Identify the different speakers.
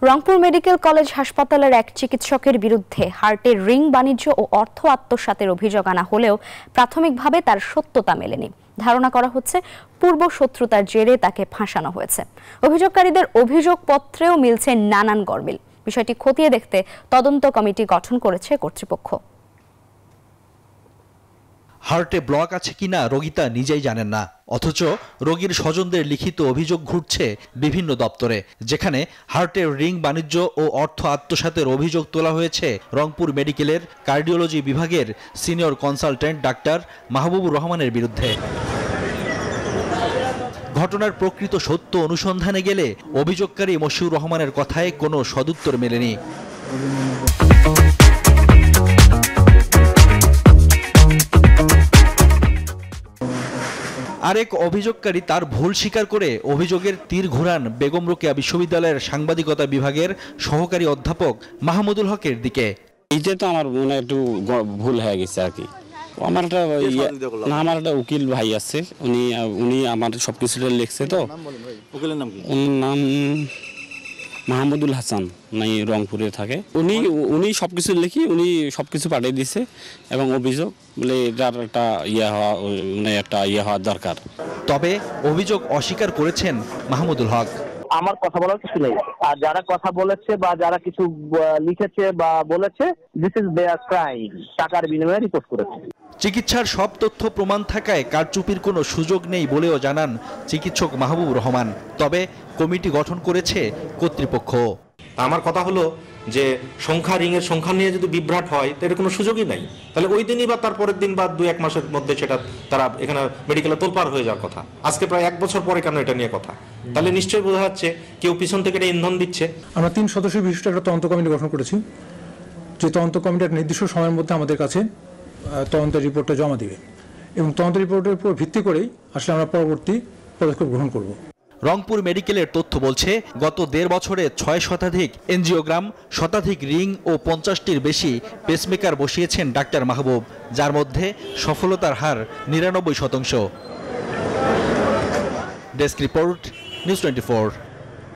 Speaker 1: Rangpur medical college হাসপাতালের এক চিকিৎসকের বিরুদ্ধে হার্টের রিং বাণিজ্য ও অর্থ আত্মসাতের অভিযোগ আনা হলেও প্রাথমিকভাবে তার সত্যতা মেলেনি। ধারণা করা হচ্ছে পূর্ব শত্রুতার জেরে তাকে ফাঁসানো হয়েছে। অভিযোগকারীদের অভিযোগপত্রেও মিলছে নানান গরমিল। বিষয়টি খতিয়ে দেখতে তদন্ত কমিটি গঠন করেছে কর্তৃপক্ষ।
Speaker 2: হার্টে ব্লক আছে কিনা রোগী তা নিজেই জানেন না, অথচ রোগীর স্বজনদের লিখিত অভিযোগ ঘুরছে বিভিন্ন দপ্তরে, যেখানে হার্টের রিং বাণিজ্য ও অর্থ আত্মসাতের অভিযোগ তোলা হয়েছে রংপুর মেডিকেলের কার্ডিওলজি বিভাগের সিনিয়র কনসালটেন্ট ডাক্তার মাহবুবুর রহমানের বিরুদ্ধে। ঘটনার প্রকৃত সত্য অনুসন্ধানে গেলে অভিযোগকারী মশিউর রহমানের কথায় কোনো সদুত্তর মেলেনি। আরেক অভিযোগকারী তার ভুল স্বীকার করে অভিযোগের তীর ঘোরান বেগম রোকেয়া বিশ্ববিদ্যালয়ের সাংবাদিকতা বিভাগের সহকারী অধ্যাপক মাহমুদুল হকের দিকে।
Speaker 3: এইটা তো আমার মনে একটু ভুল হয়ে গেছে আর কি। আমার একটা উকিল ভাই আছে, উনি আমার সবকিছু লিখছে। তো উকিলের নাম কি? ওনার নাম মাহমুদুল হাসান, নাই রংপুরে থাকে। উনি সবকিছু লিখি, উনি সবকিছু পাঠিয়ে দিছে এবং অভিযোগ বলে এটার একটা ইয়ে হওয়া দরকার। তবে অভিযোগ অস্বীকার করেছেন মাহমুদুল হক।
Speaker 4: আমার কথা বলার কিছু নেই, আর যারা কথা বলেছে বা যারা কিছু লিখেছে বা বলেছে, দিস ইজ দেয়ার ক্রাইম, টাকার বিনিময়ে রিপোর্ট করেছে।
Speaker 2: চিকিৎসার সব তথ্য প্রমাণ থাকায় কারচুপির কোনো সুযোগ নেই বলেও জানান চিকিৎসক মাহবুবুর রহমান। তবে কমিটি গঠন করেছে কর্তৃপক্ষ।
Speaker 5: আমার কথা হলো যে রিংয়ের সংখ্যা নিয়ে যদি বিভ্রাট হয় তো এর কোনো সুযোগই নাই। তাহলে ওই দিনই বা তার পরের দিন বা 2-1 মাসের মধ্যে সেটা তারা এখানে মেডিকেলে তোলপাড় হয়ে যাওয়ার কথা। আজকে প্রায় 1 বছর পরে কেন এটা নিয়ে কথা? তাহলে নিশ্চয়ই বোঝা যাচ্ছে কেউ পিছন থেকে এটা ইন্ধন দিচ্ছে।
Speaker 6: আমরা 3 সদস্য বিশিষ্ট একটা তদন্ত কমিটি গঠন করেছি, যে তদন্ত কমিটি একটা নির্দিষ্ট সময়ের মধ্যে আমাদের কাছে তদন্তের রিপোর্টটা জমা দিবে এবং তদন্ত রিপোর্টের উপর ভিত্তি করেই আসলে আমরা পরবর্তী পদক্ষেপ গ্রহণ করব।
Speaker 2: রংপুর মেডিকেলের তথ্য বলছে, গত 1.5 বছরে 6 শতাধিক এনজিওগ্রাম, শতাধিক রিং ও 50টির বেশি পেসমেকার বসিয়েছেন ডাক্তার মাহবুব, যার মধ্যে সফলতার হার 99%। Desk report, news 24।